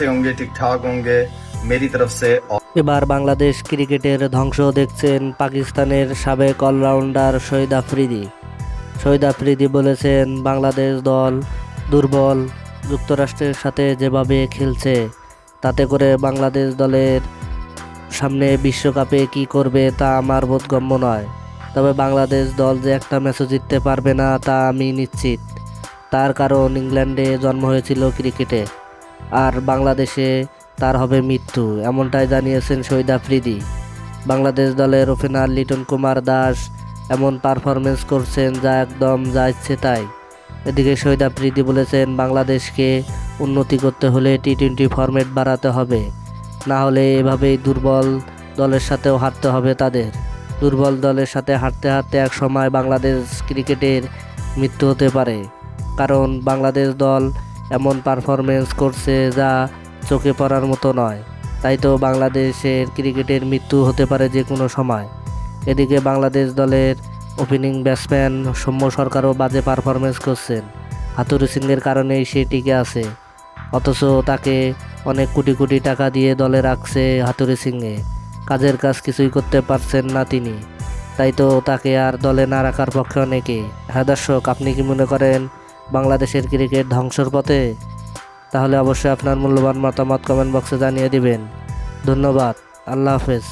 अच्छे होंगे, ठीक ठाक होंगे। मेरी तरफ से এবার বাংলাদেশ ক্রিকেটের ধ্বংস দেখছেন পাকিস্তানের সাবেক অলরাউন্ডার শহীদ আফ্রিদি। শহীদ আফ্রিদি বলেছেন, বাংলাদেশ দল দুর্বল, যুক্তরাষ্ট্রের সাথে যেভাবে খেলছে তাতে করে বাংলাদেশ দলের সামনে বিশ্বকাপে কি করবে তা আমার বোধগম্য নয়। তবে বাংলাদেশ দল যে একটা ম্যাচও জিততে পারবে না তা আমি নিশ্চিত। তার কারণ ইংল্যান্ডে জন্ম হয়েছিল ক্রিকেটে, আর বাংলাদেশে তার হবে মৃত্যু, এমনটাই জানিয়েছেন শহীদ আফ্রিদি। বাংলাদেশ দলের ওপেনার লিটন কুমার দাস এমন পারফরমেন্স করছেন যা একদম যা ইচ্ছে তাই। এদিকে শহীদ আফ্রিদি বলেছেন, বাংলাদেশকে উন্নতি করতে হলে টি-20 ফরম্যাট বাড়াতে হবে, না হলে এভাবেই দুর্বল দলের সাথেও হারতে হবে তাদের। দুর্বল দলের সাথে হারতে হারতে এক সময় বাংলাদেশ ক্রিকেটের মৃত্যু হতে পারে, কারণ বাংলাদেশ দল এমন পারফরমেন্স করছে যা চোখে পড়ার মতো নয়। তাই তো বাংলাদেশের ক্রিকেটের মৃত্যু হতে পারে যে কোনো সময়। এদিকে বাংলাদেশ দলের ওপেনিং ব্যাটসম্যান সৌম্য সরকারও বাজে পারফরমেন্স করছেন। হাথুরু সিংয়ের কারণেই সে টিকে আছে, অথচ তাকে অনেক কোটি কোটি টাকা দিয়ে দলে রাখছে হাথুরু সিংয়ে। কাজের কাজ কিছুই করতে পারছেন না তিনি, তাই তো তাকে আর দলে না রাখার পক্ষে অনেকে। হ্যাঁ দর্শক, আপনি কি মনে করেন বাংলাদেশের ক্রিকেট ধ্বংসের পথে? তাহলে অবশ্যই আপনার মূল্যবান মতামত কমেন্ট বক্সে জানিয়ে দিবেন। ধন্যবাদ। আল্লাহ হাফেজ।